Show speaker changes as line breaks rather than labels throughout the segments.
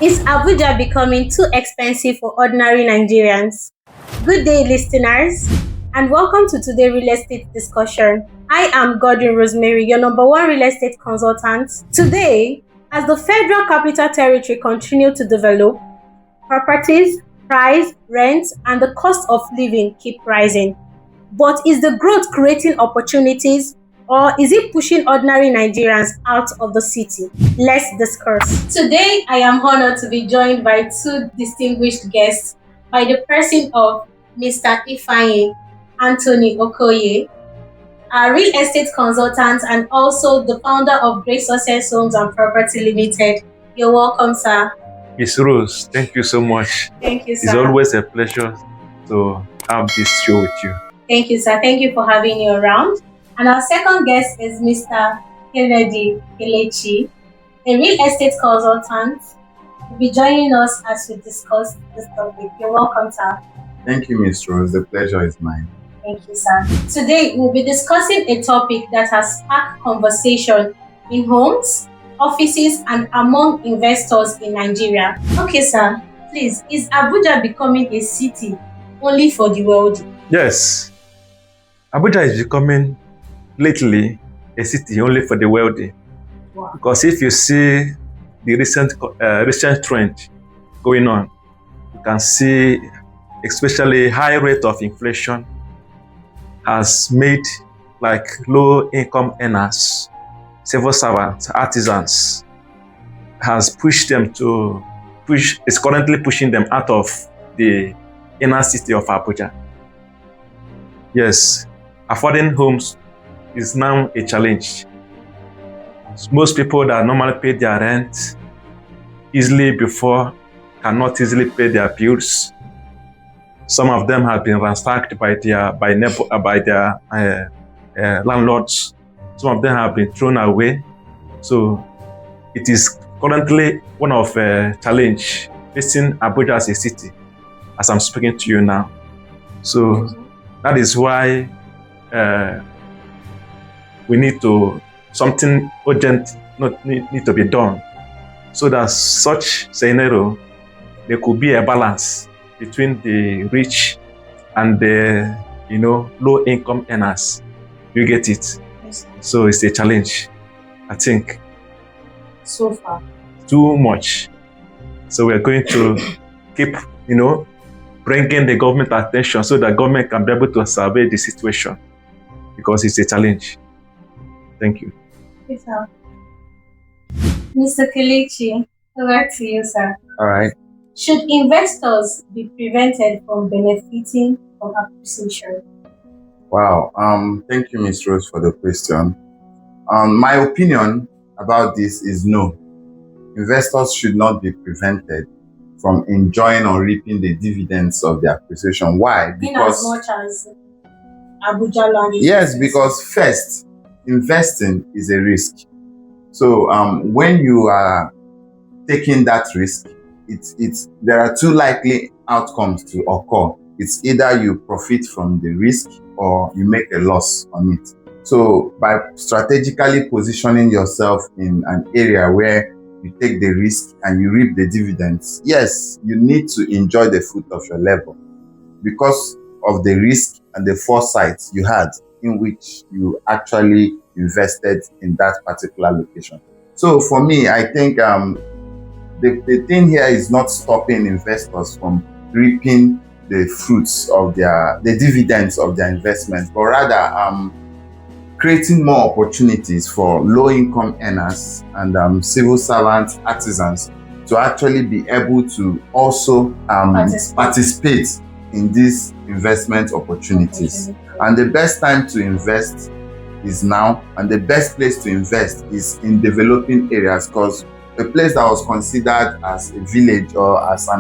Is Abuja becoming too expensive for ordinary Nigerians? Good day, listeners, and welcome to today's real estate discussion. I am Gordon Rosemary, your number one real estate consultant. Today, as the Federal Capital Territory continues to develop, properties, price, rent, and the cost of living keep rising. But is the growth creating opportunities, or is it pushing ordinary Nigerians out of the city? Let's discuss. Today, I am honored to be joined by two distinguished guests by the person of Mr. Ifeanyi Anthony Okoye, a real estate consultant and also the founder of Great Success Homes and Property Limited. You're welcome, sir.
Miss Rose, thank you so much.
Thank you, sir.
It's always a pleasure to have this show with you.
Thank you, sir. Thank you for having me around. And our second guest is Mr. Kennedy Kelechi, a real estate consultant. Will be joining us as we discuss this topic. You're welcome, sir.
Thank you, Ms. Rose. The pleasure is mine.
Thank you, sir. Today, we'll be discussing a topic that has sparked conversation in homes, offices, and among investors in Nigeria. Okay, sir. Please, is Abuja becoming a city only for the wealthy?
Yes. Abuja is becoming lately a city only for the wealthy.
Wow.
Because if you see the recent trend going on, you can see especially high rate of inflation has made like low income earners, civil servants, artisans, has pushed them to is currently pushing them out of the inner city of Abuja. Yes, affording homes is now a challenge. Most people that normally pay their rent easily before cannot easily pay their bills. Some of them have been ransacked by their landlords. Some of them have been thrown away. So it is currently one of challenge facing Abuja as a city, as I'm speaking to you now. So that is why we need to something urgent need to be done, so that such scenario there could be a balance between the rich and the low income earners. You get it?
Yes, sir.
So it's a challenge, I think.
So far.
Too much. So we're going to keep bringing the government attention so that government can be able to survey the situation, because it's a challenge. Thank you.
Yes, sir. Mr. Kelechi, over to you, sir.
All right.
Should investors be prevented from benefiting from appreciation?
Wow. Thank you, Ms. Rose, for the question. My opinion about this is no. Investors should not be prevented from enjoying or reaping the dividends of the appreciation. Why?
In as much as Abuja land is
Yes, because first, investing is a risk. So when you are taking that risk, there are two likely outcomes to occur. It's either you profit from the risk or you make a loss on it. So by strategically positioning yourself in an area where you take the risk and you reap the dividends, yes, you need to enjoy the fruit of your labor because of the risk and the foresight you had in which you actually invested in that particular location. So for me, I think the thing here is not stopping investors from reaping the fruits of the dividends of their investment, but rather creating more opportunities for low-income earners and civil servants, artisans to actually be able to also participate in these investment opportunities. And the best time to invest is now, and the best place to invest is in developing areas, because a place that was considered as a village or as a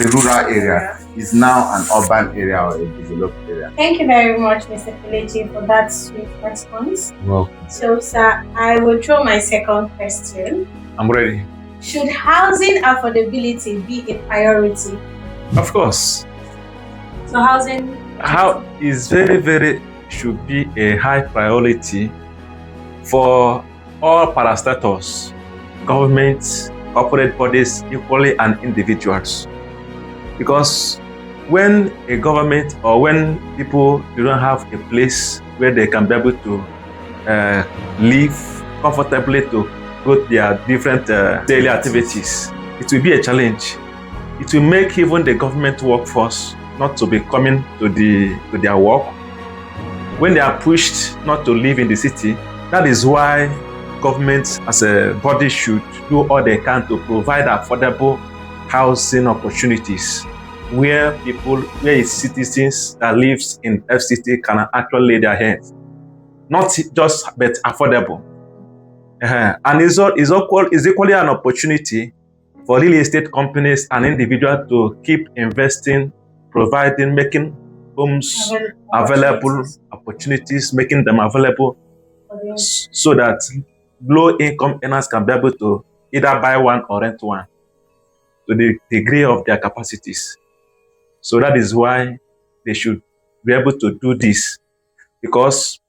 rural area is now an urban area or a developed area.
Thank you very much, Mr. Kelechi, for that sweet response.
Welcome.
So, sir, I will throw my second question.
I'm ready.
Should housing affordability be a priority?
Of course.
So housing
is very should be a high priority for all parastatals, government, corporate bodies equally, and individuals. Because when a government or when people do not have a place where they can be able to live comfortably to go to their different daily activities, it will be a challenge. It will make even the government workforce not to be coming to their work. When they are pushed not to live in the city, that is why governments as a body should do all they can to provide affordable housing opportunities where citizens that lives in FCT can actually lay their heads. Not just, but affordable. And is equally an opportunity for real estate companies and individuals to keep investing, providing, making homes available, opportunities, making them available so that low-income earners can be able to either buy one or rent one to the degree of their capacities. So that is why they should be able to do this, because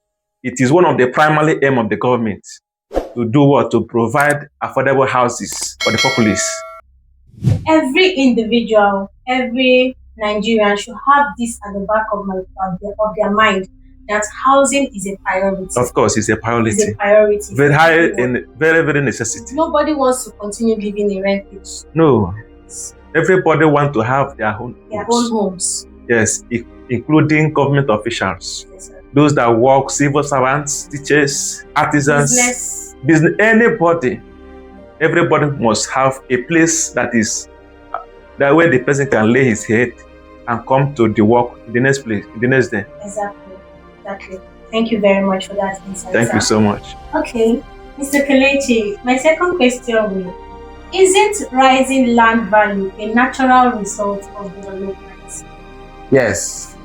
it is one of the primary aim of the government to do what? To provide affordable houses for the populace.
Every individual, every Nigerian should have this at the back of their mind, that housing is a priority.
Of course, it's a priority.
It's a priority.
Very high and very, very necessity.
Nobody wants to continue living in rentage.
No. Everybody wants to have their own
homes.
Yes, including government officials.
Yes,
those that work, civil servants, teachers, artisans, business, anybody. Everybody must have a place that is that where the person can lay his head and come to the work the next place, the next day.
Exactly. Thank you very much for that insight.
Thank you so much.
Okay, Mr. Kelechi, my second question will: isn't rising land value a natural result of development?
Yes.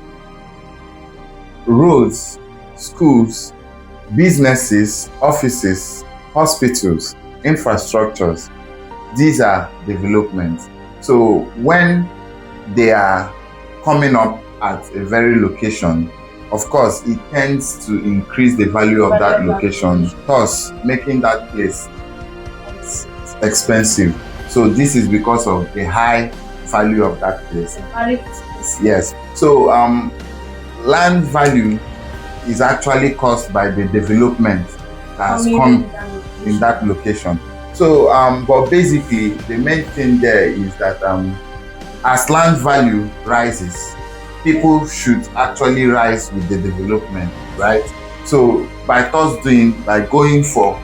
Roads, schools, businesses, offices, hospitals, infrastructures, these are developments. So when they are coming up at a very location, of course, it tends to increase the value of that location, thus making that place expensive. So this is because of the high value of that place. Yes. So land value is actually caused by the development that has come in that location. So but basically the main thing there is that as land value rises, people should actually rise with the development, right? So by going for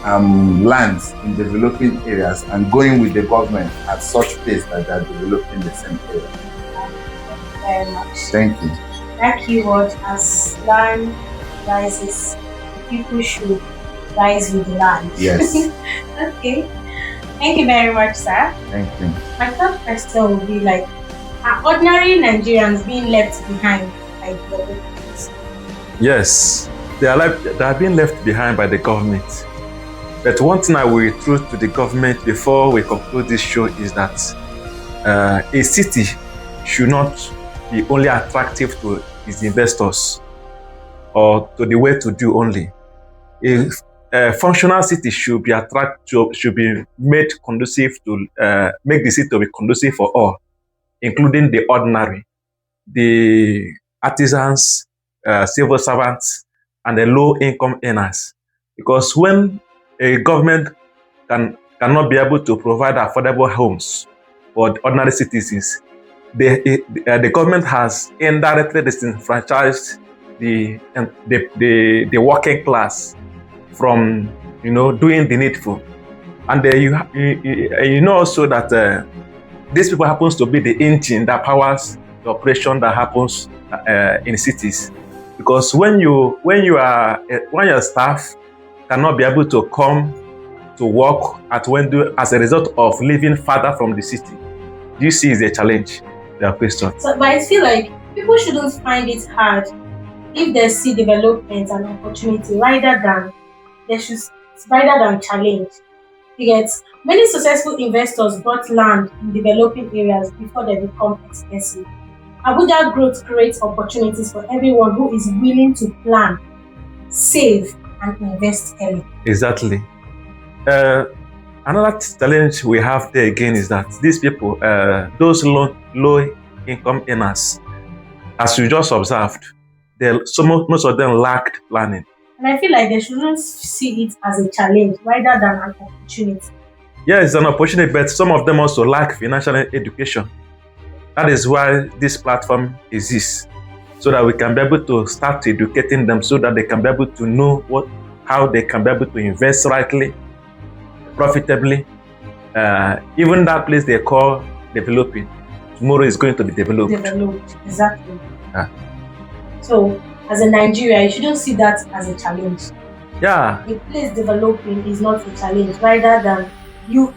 lands in developing areas and going with the government at such pace that they are developing the same area.
Thank you very much.
Thank you.
That keyword, as land rises, people should rise with the land.
Yes.
Okay. Thank you very much, sir.
Thank you.
My third question would be like, are ordinary Nigerians being left behind by the government?
Yes, they are being left behind by the government. But one thing I will throw to the government before we conclude this show is that a city should not be only attractive to its investors or to the well-to-do only. A functional city should be made conducive to make the city to be conducive for all, including the ordinary, the artisans, civil servants, and the low-income earners. Because when a government cannot be able to provide affordable homes for ordinary citizens, the government has indirectly disenfranchised the working class from doing the needful. And you know also that these people happens to be the engine that powers the operation that happens in cities. Because when your staff cannot be able to come to work as a result of living farther from the city, you see is a challenge. Their question.
So, but I feel like people shouldn't find it hard if they see development and opportunity rather than challenge. Because many successful investors bought land in developing areas before they become expensive. Abuja growth creates opportunities for everyone who is willing to plan, save, and invest early.
Exactly. Another challenge we have there again is that these people, those low income earners, as you just observed, most of them lacked planning.
And I feel like they shouldn't see it as a challenge rather than an opportunity.
Yeah, it's an opportunity, but some of them also lack financial education. That is why this platform exists, so that we can be able to start educating them, so that they can be able to know how they can be able to invest rightly, profitably. Even that place they call developing, tomorrow is going to be developed.
Exactly. So, as a Nigerian, you shouldn't see that as a challenge.
Yeah.
A place developing is not a challenge, rather than you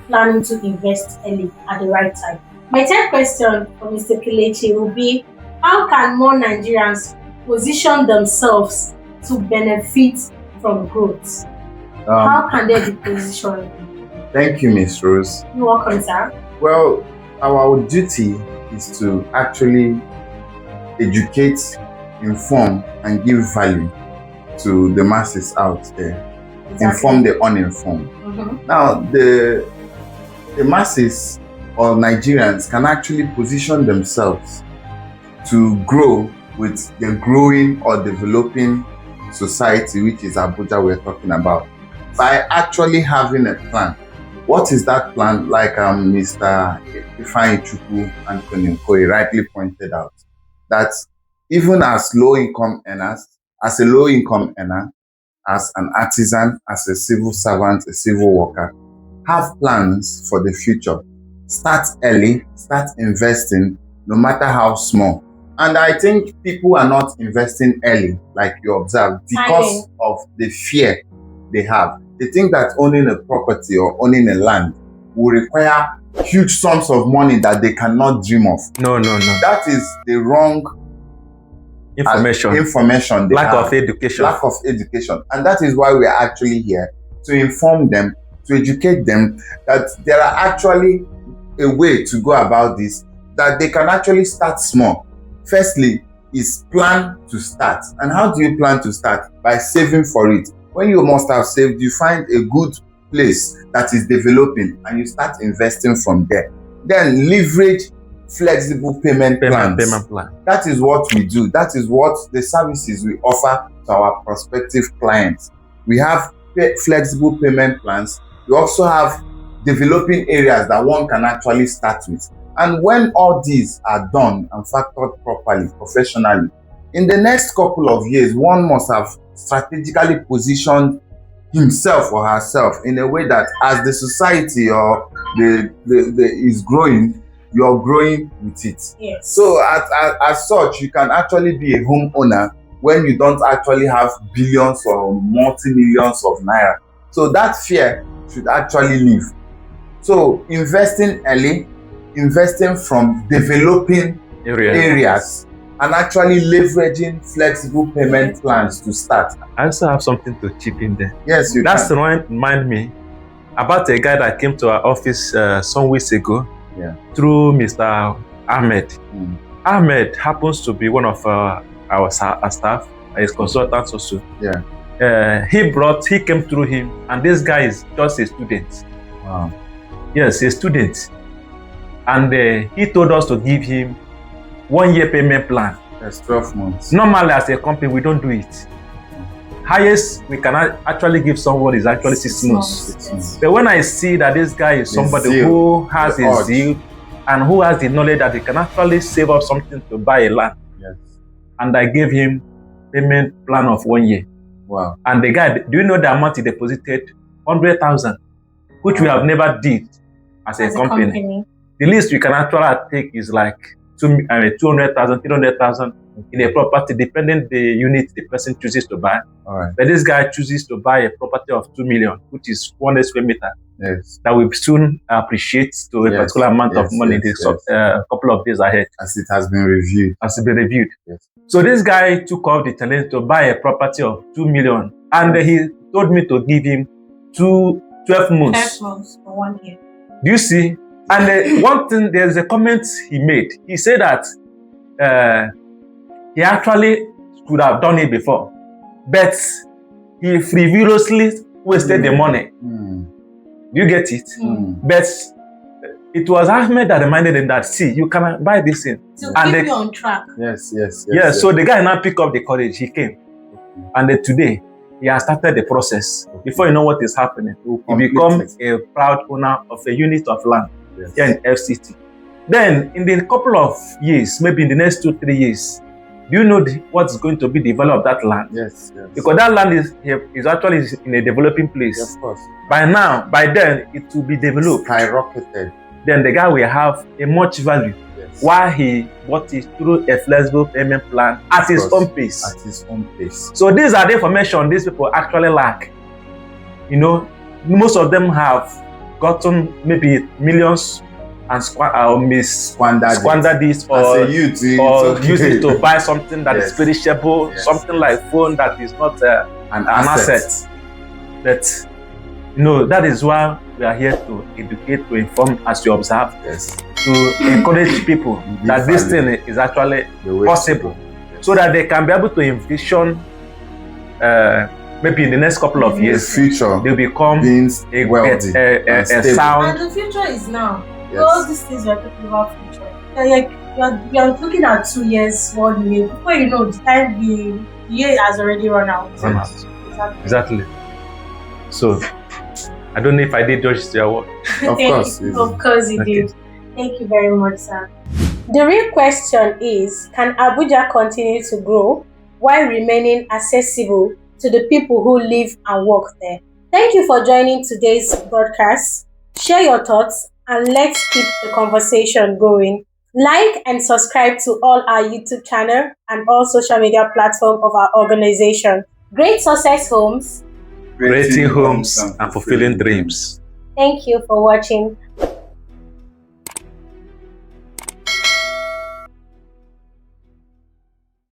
planning to invest early at the right time. My third question for Mr. Kelechi will be, how can more Nigerians position themselves to benefit from growth? How can they be positioned?
Thank you, Ms. Rose.
You're welcome, sir.
Well, our duty is to actually educate, inform, and give value to the masses out there. Exactly. Inform the uninformed. Mm-hmm. Now, the masses or Nigerians can actually position themselves to grow with the growing or developing society, which is Abuja we're talking about, by actually having a plan. What is that plan? Like Mr. Ifeanyi Chukwu and Konyokoye rightly pointed out, that even as low-income earners, as a low-income earner, as an artisan, as a civil servant, a civil worker, have plans for the future. Start early, start investing, no matter how small. And I think people are not investing early, like you observed, because of the fear they have. They think that owning a property or owning a land will require huge sums of money that they cannot dream of.
No.
That is the wrong information.
Lack of education.
And that is why we are actually here, to inform them, to educate them that there are actually a way to go about this, that they can actually start small. Firstly, is plan to start. And how do you plan to start? By saving for it. When you must have saved, you find a good place that is developing and you start investing from there. Then leverage flexible payment plans. That is what we do. That is what the services we offer to our prospective clients. We have flexible payment plans. We also have developing areas that one can actually start with. And when all these are done and factored properly, professionally, in the next couple of years, one must have strategically positioned himself or herself in a way that as the society or the is growing, you're growing with it.
Yes.
So as such, you can actually be a homeowner when you don't actually have billions or multi-millions of naira. So that fear should actually leave. So investing early, investing from developing areas, and actually leveraging flexible payment plans to start.
I also have something to chip in there.
Yes, you
That's can. Remind me about a guy that came to our office some weeks ago through Mr. Ahmed. Ahmed happens to be one of our staff, his consultants also. He came through him, and this guy is just a student.
Wow.
Yes, a student. And he told us to give him 1 year payment plan.
That's 12 months.
Normally, as a company, we don't do it. Highest we can actually give someone is actually 6 months.
Yes.
But when I see that this guy is somebody who has a zeal and who has the knowledge that he can actually save up something to buy a land, and I gave him payment plan of 1 year.
Wow.
And the guy, do you know the amount he deposited? 100,000, which we have never did as a company. The least we can actually take is like 200,000, 300,000 in a property, depending the unit the person chooses to buy.
All right.
But this guy chooses to buy a property of 2 million, which is 100 square meter.
Yes.
That will soon appreciate to a particular amount of money a couple of days ahead.
As it has been reviewed.
Yes. So this guy took off the challenge to buy a property of 2 million, and he told me to give him 12 months.
12 months for 1 year.
Do you see? And one thing, there's a comment he made. He said that he actually could have done it before, but he frivolously wasted the money. Do you get it? But it was Ahmed that reminded him that, see, you can buy this thing.
To keep you on track.
Yes. So the guy now picked up the courage. He came. And then today, he has started the process. Before you know what is happening, he becomes a proud owner of a unit of land here in FCT. Then, in the couple of years, maybe in the next 2-3 years, do you know what's going to be the value of that land?
Yes.
Because that land is actually in a developing place.
Of course.
By then, it will be developed.
Skyrocketed.
Then the guy will have a much value.
Yes.
Why he bought it through a flexible payment plan at his own pace.
At his own pace.
So these are the information these people actually lack. You know, most of them have gotten maybe millions and squandered this, or
use
it to buy something that is perishable, something like phone that is not an asset. But that is why we are here to educate, to inform, as you observe, to encourage people that this thing is actually possible, so that they can be able to envision maybe in the next couple of years,
future
they'll become a sound.
And the future is now. All these things we're talking about future. You're looking at 2 years, 1 year. Before you know, the year has already run out.
Exactly. So, I don't know if I did justice to your work.
Of course you did. Thank you very much, sir. The real question is, can Abuja continue to grow while remaining accessible to the people who live and work there? Thank you for joining today's broadcast. Share your thoughts and let's keep the conversation going. Like and subscribe to all our YouTube channel and all social media platforms of our organization. Great Success Homes.
Creating homes and fulfilling dreams.
Thank you for watching.